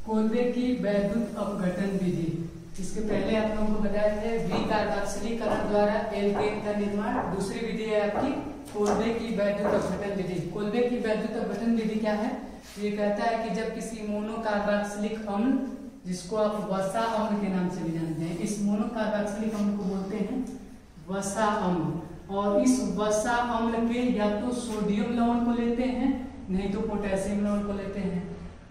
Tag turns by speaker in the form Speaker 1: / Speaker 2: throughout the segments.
Speaker 1: Kolbe की वैद्युत अपघटन विधि। इसके पहले आप लोगों को बताया थे विकार्बोक्सिलीकरण द्वारा एल्केन का निर्माण। दूसरी विधि है आपकी कोल्बे की वैद्युत अपघटन विधि। कोल्बे की वैद्युत अपघटन विधि क्या है? ये कहता है कि जब किसी मोनोकार्बोक्सिलिक अम्ल, जिसको आप वसा अम्ल के नाम से भी जानते हैं, इस मोनोकार्बोक्सिलिक अम्ल को बोलते हैं वसा अम्ल। और इस वसा अम्ल के या तो सोडियम लवण को लेते हैं, नहीं तो पोटेशियम लवण को लेते हैं।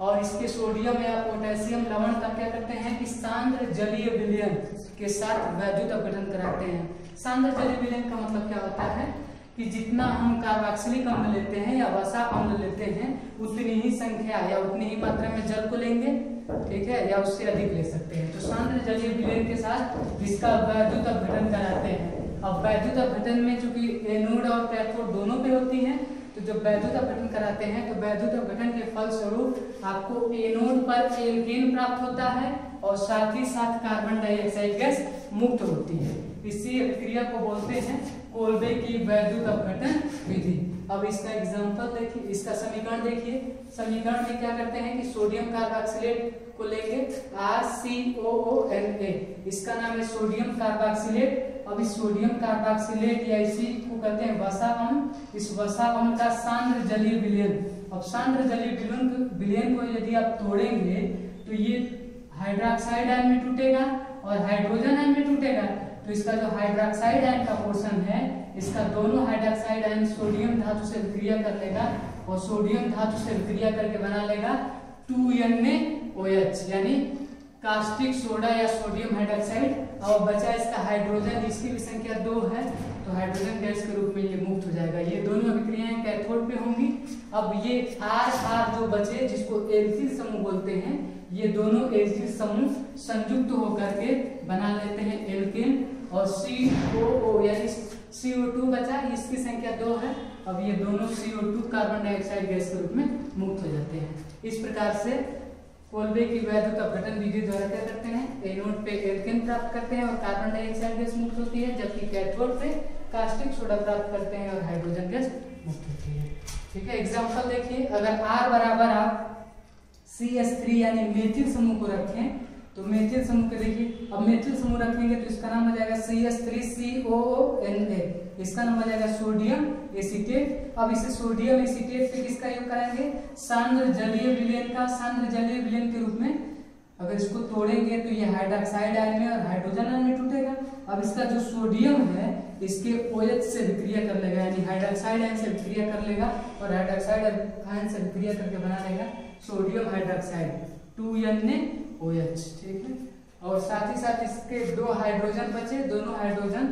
Speaker 1: और इसके सोडियम या पोटेशियम लवण का क्या करते हैं कि सांद्र जलीय विलयन के साथ वैद्युत अपघटन कराते हैं। सांद्र जलीय विलयन का मतलब क्या होता है कि जितना हम कार्बोक्सिलिक अम्ल लेते हैं या वसा अम्ल लेते हैं, उतनी ही संख्या या उतनी ही मात्रा में जल को लेंगे, ठीक है, या उससे अधिक ले सकते हैं। तो सांद्र जलीय विलयन के साथ इसका वैद्युत अपघटन कराते हैं। अब वैद्युत अपघटन में चूंकि एनोड और कैथोड दोनों पे होती है, तो जब वैद्युत अपघटन कराते हैं तो वैद्युत अपघटन के फलस्वरूप आपको एनोड पर एल्केन प्राप्त होता है और साथ ही साथ कार्बन डाइऑक्साइड गैस मुक्त होती है। इसी प्रक्रिया को बोलते हैं कोल्बे की वैद्युत अपघटन विधि। अब इसका एग्जांपल देखिए, इसका समीकरण देखिए। समीकरण में क्या करते हैं कि सोडियम कार्बोक्सिलेट को लेंगे RCOONA, इसका नाम है सोडियम कार्बोक्सिलेट। अब इस सोडियम कार्बोक्सिलेट या इसी को कहते हैं वसा अम्ल। इस वसा अम्ल का सांद्र जलीय विलयन, अब सांद्र जलीय विलयन को यदि आप तोड़ेंगे तो ये हाइड्रोक्साइड आयन में टूटेगा और हाइड्रोजन आयन में टूटेगा। तो इसका जो हाइड्रोक्साइड आयन का पोर्शन है, इसका दोनों हाइड्रोक्साइड आयन सोडियम धातु से विक्रिया कर लेगा और सोडियम धातु से विक्रिया करके बना लेगा 2NaOH, यानी कास्टिक सोडा या सोडियम हाइड्रोक्साइड। और बचा इसका हाइड्रोजन, इसकी भी संख्या 2 है, तो हाइड्रोजन गैस के रूप में ये मुक्त हो जाएगा। ये दोनों अभिक्रियाएं कैथोड पे होंगी। अब ये R जो बचे, जिसको एल्किल समूह बोलते हैं, ये दोनों एल्किल समूह संयुक्त होकर के बना लेते हैं एल्केन। और COO यानी CO2 बचा, इसकी संख्या 2 है। अब ये दोनों CO2 कार्बन डाइऑक्साइड गैस के रूप में मुक्त हो जाते हैं। इस प्रकार से कोल्बे की वैद्युत अपघटन विधि द्वारा क्या करते हैं, एनोड पे एल्केन प्राप्त करते हैं और कार्बन डाइऑक्साइड गैस मुक्त होती है, जबकि कैथोड पे कास्टिक सोडा प्राप्त करते हैं और हाइड्रोजन गैस मुक्त होती है। ठीक है, एग्जांपल देखिए। अगर R बराबर आप CH3 यानी मेथिल समूह को रखें, तो मेथिल समूह के देखिए, अब मेथिल समूह रखेंगे तो इसका नाम हो जाएगा CH3COONA, इसका नाम हो जाएगा सोडियम एसीटेट। अब इसे सोडियम एसीटेट से किसका योग कराएंगे, सांद्र जलीय विलयन का। सांद्र जलीय विलयन के रूप में अगर इसको तोड़ेंगे तो ये हाइड्रोक्साइड आयन में और हाइड्रोजन आयन में टूटेगा। अब इसका जो सोडियम है, इसके OH से विक्रिया कर लेगा, यानी हाइड्रोक्साइड आयन से विक्रिया कर लेगा और हाइड्रोक्साइड आयन से विक्रिया करके बना लेगा सोडियम हाइड्रोक्साइड 2NaOH, ठीक है। और साथ ही साथ इसके 2 हाइड्रोजन बचे, दोनों हाइड्रोजन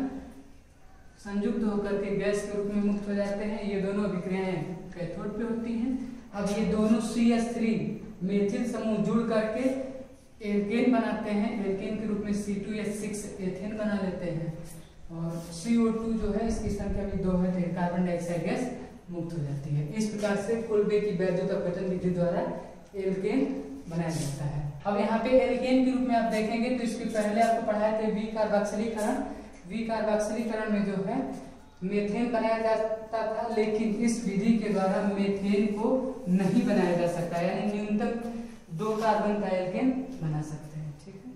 Speaker 1: संयुक्त होकर के गैस के रूप में मुक्त हो जाते हैं। ये दोनों अभिक्रियाएं कैथोड पे होती हैं। अब ये दोनों CH3 मेथिल समूह जुड़ करके एल्केन बनाते हैं। एल्केन के रूप में C2H6 एथेन बना लेते हैं और CO2 जो है, इसकी संख्या भी 2 है, तो कार्बन डाइऑक्साइड गैस मुक्त हो जाती है। इस प्रकार से कोल्बे की वैद्युत अपघटन विधि द्वारा एल्केन बनाया जाता है। अब यहाँ पे एल्केन के रूप में आप देखेंगे तो इसके पहले आपको पढ़ाए थे विकार्बोक्सिलीकरण। विकार्बोक्सिलीकरण में जो है मेथेन बनाया जाता था, लेकिन इस विधि के द्वारा मेथेन को नहीं बनाया जा सकता, यानी न्यूनतम 2 कार्बन का एल्केन बना सकते हैं, ठीक है।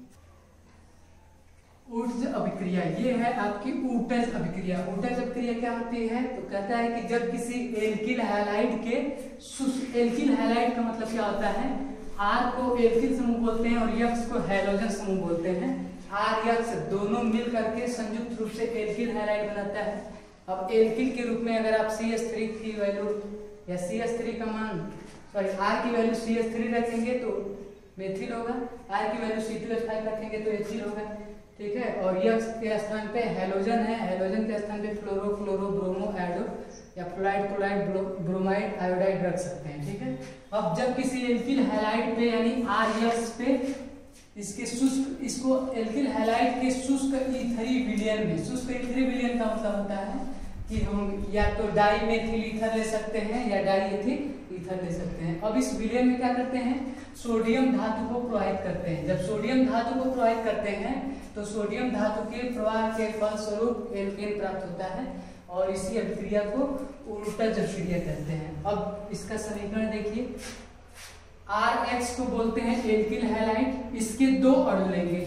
Speaker 1: ऊर्ज अभिक्रिया, ये है आपकी ऊटज अभिक्रिया। ऊटज अभिक्रिया क्या होती है, तो कहता है कि जब किसी एल्किल हैलाइड के, एल्किल हैलाइड का मतलब क्या होता है, R को एल्किल समूह बोलते हैं और X को हैलोजन समूह बोलते हैं। R X दोनों मिल करके संयुक्त रूप से एल्किल हैलाइड बनाता है। अब एल्किल के रूप में अगर आप CH3 की वैल्यू या CH3 का मान, सॉरी R की वैल्यू CH3 रखेंगे तो मेथिल होगा, R की वैल्यू C2H5 रखेंगे तो एथिल होगा, ठीक है। और X के स्थान पे हैलोजन है, हैलोजन के स्थान पे फ्लोरो, फ्लोरो, ब्रोमो, एडो या फ्लोराइड, क्लोराइड, ब्रोमाइड, आयोडाइड रख सकते हैं, ठीक है। अब जब किसी एल्किल हैलाइड पे यानी RX पे इसके शुष्क, इसको एल्किल हैलाइड के शुष्क ईथरी विलयन में, शुष्क ईथरी विलयन का मतलब होता है कि हम या तो डाई मेथिल ईथर ले सकते हैं या डाई एथिल ईथर ले सकते हैं। अब इस विलयन में क्या करते हैं, सोडियम धातु को प्रवाहित करते हैं। जब सोडियम धातु को प्रवाहित करते हैं तो सोडियम धातु के प्रवाह के फलस्वरूप एल्केन प्राप्त होता है और इसी अभिक्रिया को ऊटज अभिक्रिया कहते हैं। अब इसका समीकरण देखिए, RX को बोलते हैं एल्किल हैलाइड। इसके दो अणु लेंगे,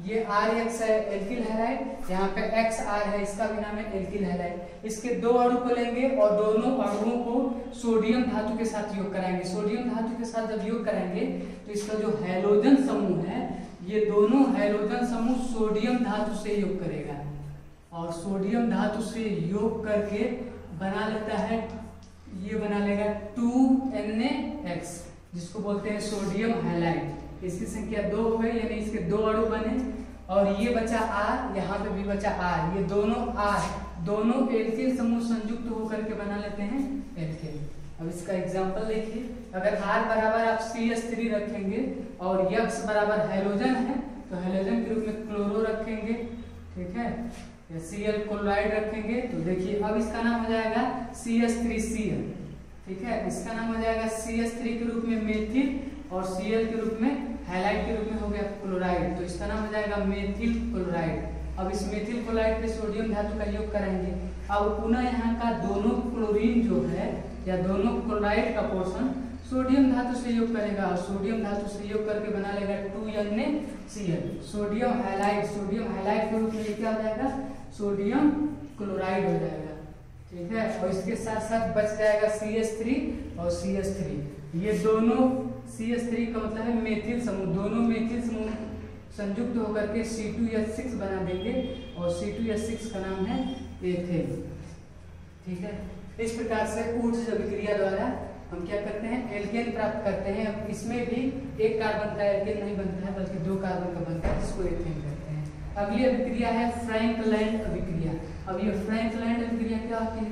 Speaker 1: ये RX है एल्किल हैलाइड, यहाँ पे XR है, इसका भी नाम है एल्किल हैलाइड। इसके दो अणु को लेंगे और दोनों अणुओं को सोडियम धातु के साथ योग कराएंगे। सोडियम धातु के साथ जब योग कराएंगे तो इसका जो हैलोजन समूह है, ये दोनों हैलोजन समूह सोडियम धातु से योग करेगा और सोडियम धातु से योग करके बना लेता है, ये बना लेगा 2NaX, जिसको बोलते हैं सोडियम हैलाइड। इसकी संख्या 2 हो गई, यानी इसके दो अणु बने और ये बचा R, यहाँ पे भी बचा R। ये दोनों R, दोनों एल्किल समूह संयुक्त होकर के बना लेते हैं एल्किल। अब इसका एग्जांपल देखिए, अगर R बराबर आप CH3 रखेंगे और X बराबर हैलोजन है तो हैलोजन के रूप में क्लोरो रखेंगे, ठीक है, या Cl क्लोराइड रखेंगे तो देखिए अब इसका नाम हो जाएगा CH3Cl, ठीक है। इसका नाम हो जाएगा CH3 के रूप में मेथिल और Cl के रूप में हैलाइड के रूप में हो गया क्लोराइड, तो इसका नाम हो जाएगा मेथिल क्लोराइड। अब इस मेथिल क्लोराइड पे सोडियम धातु का योग कराएंगे। अब पुनः यहाँ का दोनों क्लोरीन जो है या दोनों क्लोराइड का पोर्शन सोडियम धातु से योग करेगा और सोडियम धातु से योग करके बना लेगा 2NaCl, sodium halide. Sodium halide के रूप में ये क्या हो जाएगा, सोडियम क्लोराइड हो जाएगा, ठीक है। और इसके साथ साथ बच जाएगा CH3 और CH3। ये दोनों CH3 का मतलब है मेथिल समूह, दोनों मेथिल समूह संयुक्त होकर के C2H6 बना देंगे और C2H6 का नाम है एथेन, ठीक है। इस प्रकार से ऊर्ज अभिक्रिया द्वारा हम क्या करते हैं, एल्केन प्राप्त करते हैं। अब इसमें भी एक कार्बन का एल्केन नहीं बनता है बल्कि 2 कार्बन का बनता है, जिसको एथेन कहते हैं। अगली अभिक्रिया है फ्रैंकलैंड अभिक्रिया। अब ये फ्रैंकलैंड अभिक्रिया क्या होती है,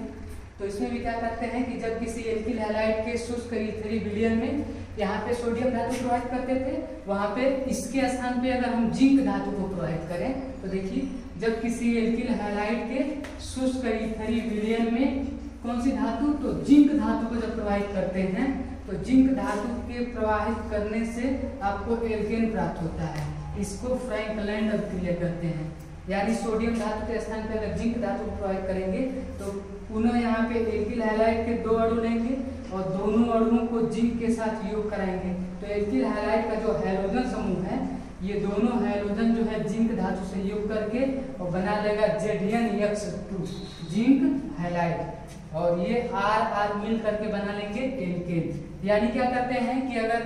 Speaker 1: तो इसमें भी क्या करते हैं कि जब किसी एल्किल हैलाइड के शुष्क ईथरी विलयन में यहाँ पे सोडियम धातु प्रोवाइड करते थे, वहां पे इसके स्थान पे अगर हम जिंक धातु को प्रोवाइड करें तो देखिए जब किसी एल्किल हैलाइड के शुष्क ईथरी विलयन में कौन सी धातु, तो जिंक धातु को जब प्रोवाइड करते हैं तो जिंक धातु के प्रवाहित करने से आपको एल्केन प्राप्त होता है। इसको फ्रैंकलैंड अभिक्रिया कहते हैं। यानी सोडियम धातु के स्थान पे अगर जिंक धातु को प्रोवाइड करेंगे तो पुनः यहाँ पे एल्किल हैलाइड के 2 अणु लेंगे और दोनों अणुओं को जिंक के साथ योग कराएंगे तो एल्किल हैलाइड का जो हैलोजन समूह है, ये दोनों हैलोजन जो है जिंक धातु से योग करके और बना लेगा ZnX2 जिंक हैलाइड और ये R मिल करके बना लेंगे एल्केन। यानी क्या करते हैं कि अगर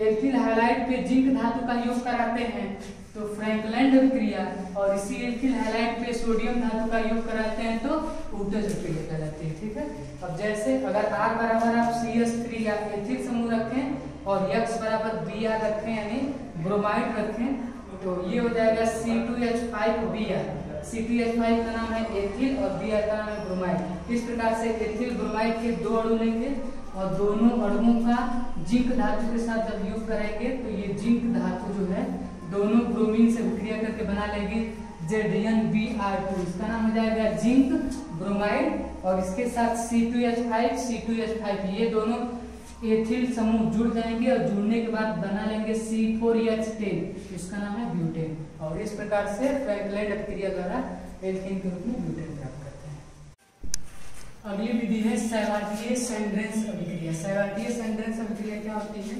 Speaker 1: एल्किल हैलाइड पे जिंक धातु का योग कराते हैं तो फ्रैंकलैंड अभिक्रिया और इसी एल्किल हैलाइड पे सोडियम धातु का योग कराते हैं तो ऊर्ज अभिक्रिया कहलाती है, ठीक है। अब जैसे अगर R बराबर आप CH3 या एथिल समूह रखें और X बराबर Br रखें यानी ब्रोमाइड रखें तो ये हो जाएगा C2H5Br। C2H5 का नाम है एथिल और Br का नाम है ब्रोमाइड। इस प्रकार से एथिल ब्रोमाइड के 2 अणु लेंगे और दोनों अणुओं का जिंक धातु के साथ जब योग कराएंगे तो ये जिंक धातु जो है दोनों ब्रोमीन से विक्रिया करके बना लेगी ZnBr2। इसका नाम हो जाएगा जिंक ब्रोमाइड और इसके साथ C2H5 ये दोनों एथिल समूह जुड़ जाएंगे और जुड़ने के बाद बना लेंगे C4H10, इसका नाम है ब्यूटेन। और इस प्रकार से फ्रैंकलैंड अभिक्रिया द्वारा एल्केन के रूप में ब्यूटेन प्राप्त करते हैं। अगली विधि है सैवार्टिये-सैंड्रेंस अभिक्रिया। सैवार्टिये-सैंड्रेंस अभिक्रिया क्या होती है,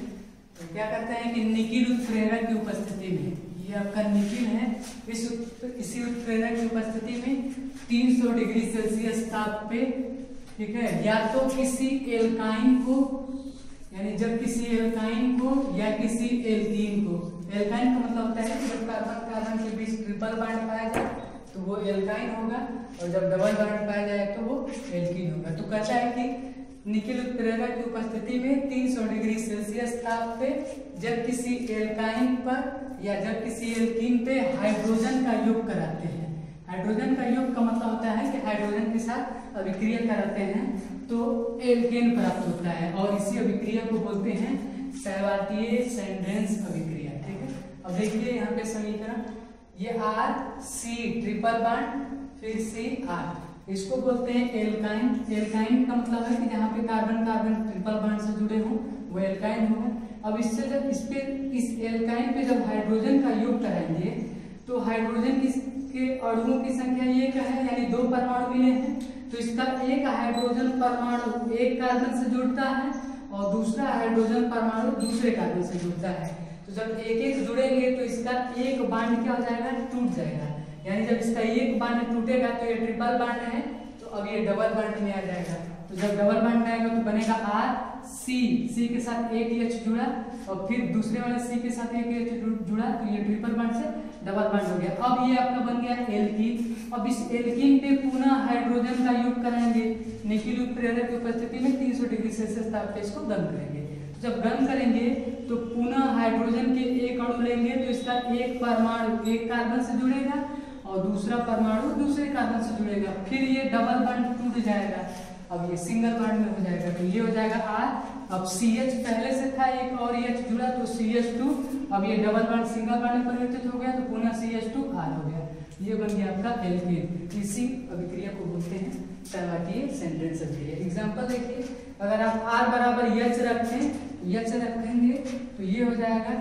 Speaker 1: तो क्या करते हैं कि निकिल उत्प्रेरक की उपस्थिति में, ये आपका निकिल है, इसी उत्प्रेरक की उपस्थिति में 300 डिग्री सेल्सियस ताप पे, ठीक है, या तो किसी एल्काइन को, यानी जब किसी एल्काइन को या किसी एल्कीन को, एल्काइन का मतलब होता है कि जब कार्बन कार्बन के बीच ट्रिपल बॉन्ड पाया जाए तो वो एल्काइन होगा और जब डबल बॉन्ड पाया जाए तो वो एल्कीन होगा। तो कहता है कि निकिल उत्प्रेरक की उपस्थिति में 300 डिग्री सेल्सियस ताप पे जब किसी एल्काइन पर या जब किसी एल्कीन पे हाइड्रोजन का योग कराते हैं, हाइड्रोजन का योग का मतलब होता है कि हाइड्रोजन के साथ अभिक्रिया कराते हैं तो एल्केन प्राप्त होता है और इसी अभिक्रिया को बोलते हैं सैवार्टिये-सैंड्रेंस अभिक्रिया, ठीक है। अब देखिए यहाँ पे समीकरण, ये R-C ट्रिपल बॉन्ड फिर C-R, इसको बोलते हैं एल्काइन। एल्काइन का मतलब है कि जहाँ पे कार्बन कार्बन ट्रिपल बॉन्ड से जुड़े हों वो एल्काइन होगा। अब इससे जब इस एल्काइन पे जब हाइड्रोजन का योग कराएंगे तो हाइड्रोजन के अणुओं की संख्या एक है, यानी 2 परमाणु मिले हैं तो इसका एक हाइड्रोजन परमाणु एक कार्बन से जुड़ता है और दूसरा हाइड्रोजन परमाणु दूसरे कार्बन से जुड़ता है। तो जब एक एक जुड़ेंगे तो इसका एक बांड क्या हो जाएगा, टूट जाएगा। यानी जब इसका एक बांड टूटेगा तो ये ट्रिपल बांड है, तो अब ये डबल बांड में आ जाएगा। तो जब डबल बांड में आएगा तो बनेगा आर सी के साथ एक एच जुड़ा और फिर दूसरे वाले सी के साथ एक एच जुड़ा, तो ये ट्रिपल बांड से डबल बांड हो गया। अब ये आपका बन गया एल्कीन। अब इस एल्कीन पे पुनः हाइड्रोजन का योग कराएंगे, निकिल उत्प्रेरक की उपस्थिति में 300 डिग्री सेल्सियस ताप पे इसको गर्म करेंगे। तो जब गर्म करेंगे तो पुनः हाइड्रोजन के एक अणु लेंगे, तो इसका एक परमाणु एक कार्बन से जुड़ेगा और दूसरा परमाणु दूसरे कार्बन से जुड़ेगा, फिर ये डबल बांड टूट जाएगा, अब ये सिंगल बांड में हो जाएगा। तो ये हो जाएगा आर। अब CH पहले से था एक और H जुड़ा तो CH2, अब ये डबल बांड सिंगल बांड में परिवर्तित हो गया तो पुनः CH2R हो गया। ये बन गया आपका एल्कीन। इसी अभिक्रिया को बोलते हैं सहवाकीय सेंटेंस अभिक्रिया। एग्जांपल देखिए, अगर आप R बराबर H रखेंगे तो ये हो जाएगा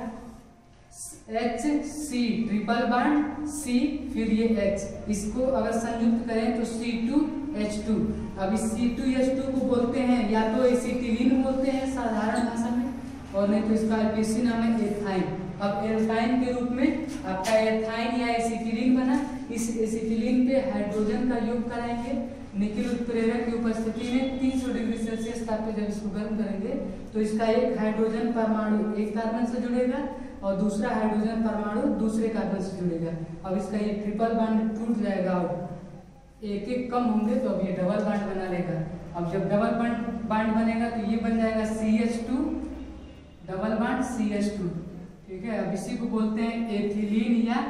Speaker 1: HC ट्रिपल बांड C, फिर ये H, इसको अगर संयुक्त करें तो C2H2। अब इस C2H2 को बोलते हैं या तो एसिटिलीन बोलते हैं साधारण भाषा में, और नहीं तो इसका आईपीसी नाम है एथाइन। अब एल्काइन के रूप में आपका एथाइन या एसिटिलीन बना। इस एसिटिलीन पे हाइड्रोजन का योग कराएंगे, निकिल उत्प्रेरक की उपस्थिति में 300 डिग्री सेल्सियस ताप पे जब इसको गर्म करेंगे तो इसका एक हाइड्रोजन परमाणु एक कार्बन से जुड़ेगा और दूसरा हाइड्रोजन परमाणु दूसरे कार्बन से जुड़ेगा। अब इसका ये ट्रिपल बांड टूट जाएगा और एक एक कम होंगे तो अब ये डबल बांड बना लेगा। अब जब डबल बांड बनेगा तो ये बन जाएगा CH2 डबल बांड CH2, ठीक है। अब इसी को बोलते हैं एथिलीन या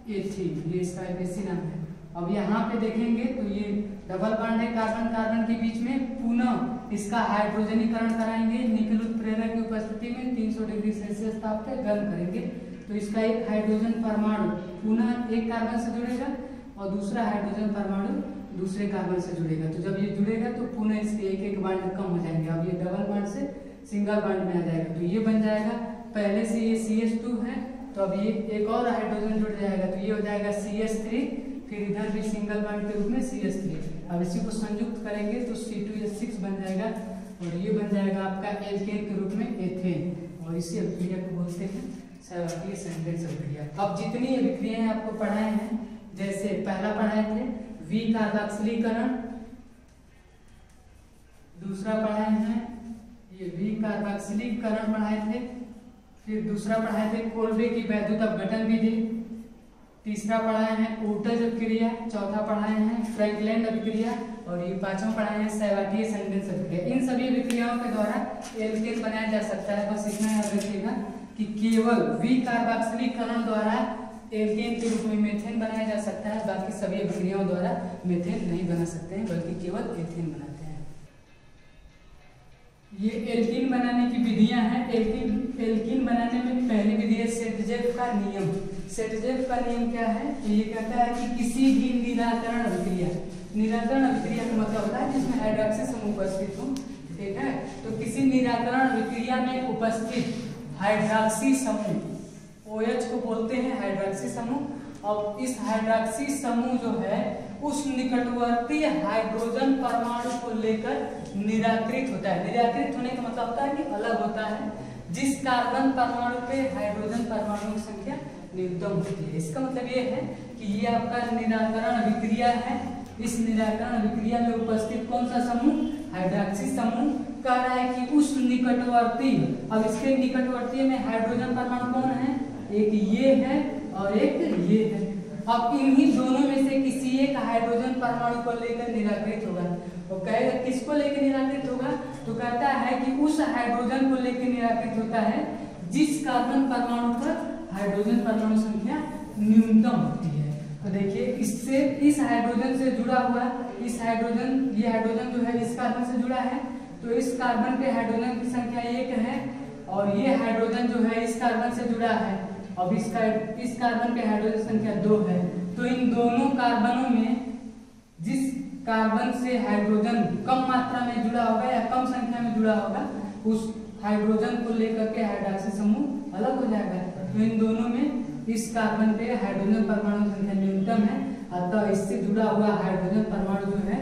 Speaker 1: एथीन, ये इसका बेसिक नाम है। अब यहाँ पे देखेंगे तो ये डबल बांड है कार्बन कार्बन के बीच में, पुनः इसका हाइड्रोजनीकरण कराएंगे, निकिल उत्प्रेरक की उपस्थिति में 300 डिग्री सेल्सियस ताप पे गर्म करेंगे तो इसका एक हाइड्रोजन परमाणु पुनः एक कार्बन से जुड़ेगा और दूसरा हाइड्रोजन परमाणु दूसरे कार्बन से जुड़ेगा। तो जब ये जुड़ेगा तो पुनः इसके एक एक बांड कम हो जाएंगे, अब ये डबल बांड से सिंगल बांड में आ जाएगा। तो ये बन जाएगा, पहले से ये CH2 है तो अब ये एक और हाइड्रोजन जुड़ जाएगा तो ये हो जाएगा CH3, फिर इधर भी सिंगल बांड के रूप में CH3। अब इसी को संयुक्त करेंगे तो C2H6 बन जाएगा और ये बन जाएगा आपका एल्केन के रूप में एथेन, और इसी अभिक्रिया को बोलते हैं सहवाकीय सेंटेंस अभिक्रिया। अब जितनी अभिक्रियाएं आपको पढ़ाए हैं, जैसे पहला पढ़ाए थे विकार्बोक्सिलीकरण, दूसरा पढ़ाए हैं ये विकार्बोक्सिलीकरण पढ़ाए थे, फिर दूसरा पढ़ाए थे कोल्बे की वैद्युत अपघटन विधि, तीसरा पढ़ाए हैं ऊर्टज अभिक्रिया, चौथा पढ़ाए हैं फ्रैंकलैंड अभिक्रिया और ये पांचवा पढ़ाए हैं सहवाकीय सेंटेंस अभिक्रिया। इन सभी अभिक्रियाओं के द्वारा एल्केन बनाया जा सकता है। बस इतना याद रखिएगा कि केवल विकार्बोक्सिलीकरण द्वारा एल्केन के रूप में मेथेन बनाया जा सकता है, बाकी सभी अभिक्रियाओं द्वारा मेथेन नहीं बना सकते हैं बल्कि केवल एथेन बनाते हैं। ये एल्कीन बनाने की विधियां हैं। एल्कीन बनाने में पहली विधि है सेटजेफ का नियम। सेटजेफ का नियम क्या है? ये कहता है कि किसी भी निराकरण अभिक्रिया, निराकरण अभिक्रिया का मतलब होता है जिसमें हाइड्रोक्सी समूह उपस्थित हो, ठीक है। तो किसी निराकरण अभिक्रिया में उपस्थित हाइड्रोक्सी समूह, OH को बोलते हैं हाइड्रोक्सी समूह, और इस हाइड्रोक्सी समूह जो है उस निकटवर्ती हाइड्रोजन परमाणु को लेकर निराकृत होता है। निराकृत होने का मतलब होता है कि अलग होता है। जिस कार्बन परमाणु पे हाइड्रोजन परमाणु की संख्या न्यूनतम होती है, इसका मतलब ये है कि ये आपका निराकरण अभिक्रिया है। इस निराकरण अभिक्रिया में उपस्थित कौन सा समूह? हाइड्रोक्सी समूह। कह रहा है कि उस निकटवर्ती, अब इसके निकटवर्ती में हाइड्रोजन परमाणु कौन है? एक ये है और एक ये है। अब इन्हीं दोनों में से किसी एक हाइड्रोजन परमाणु को लेकर निराकृत होगा। वो कहेगा किसको लेकर निराकृत होगा? तो कहता है कि उस हाइड्रोजन को लेकर निराकृत होता है जिस कार्बन परमाणु पर हाइड्रोजन परमाणु संख्या न्यूनतम होती है। तो देखिए इससे, इस हाइड्रोजन से जुड़ा हुआ इस हाइड्रोजन, ये हाइड्रोजन जो है इस कार्बन से जुड़ा है, तो इस कार्बन पे हाइड्रोजन की संख्या 1 है और ये हाइड्रोजन जो है इस कार्बन से जुड़ा है, अब इस कार्बन पे हाइड्रोजन संख्या 2 है। तो इन दोनों कार्बनों में जिस कार्बन से हाइड्रोजन कम मात्रा में जुड़ा होगा या कम संख्या में जुड़ा होगा, उस हाइड्रोजन को लेकर के हाइड्रोक्सी समूह अलग हो जाएगा। तो इन दोनों में इस कार्बन पे हाइड्रोजन परमाणु संख्या न्यूनतम है, अतः इससे जुड़ा हुआ हाइड्रोजन परमाणु जो है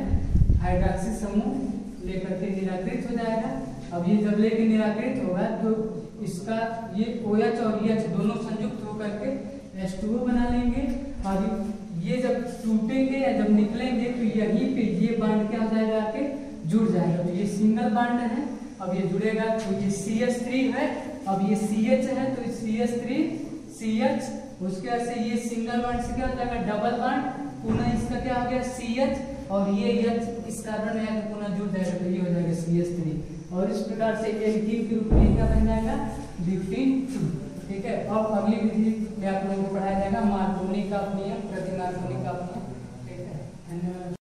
Speaker 1: हाइड्रोक्सी समूह लेकर के निराकृत हो जाएगा। अब ये जब लेके निराकृत होगा तो इसका ये OH और EH दोनों संयुक्त होकर के H2O बना लेंगे। और ये जब टूटेंगे या जब निकलेंगे तो यहीं पे ये बांड क्या हो जाएगा, आके जुड़ जाएगा। तो ये सिंगल बांड है, अब ये जुड़ेगा तो ये CH3 है, अब ये CH है तो CH3 CH, उसके बाद से ये सिंगल बांड से क्या हो जाएगा डबल बांड, पुनः इसका क्या हो गया CH और ये H इस कार्बन में आकर पुनः जुड़ जाएगा तो ये हो जाएगा CH3। और इस प्रकार से एल्कीन के रूप में क्या बन जाएगा ब्यूटेन 2। ठीक है, अब अगली विधि में आप लोगों को पढ़ाया जाएगा मार्कोनी का नियम, प्रति मार्कोनी का नियम। ठीक है, धन्यवाद।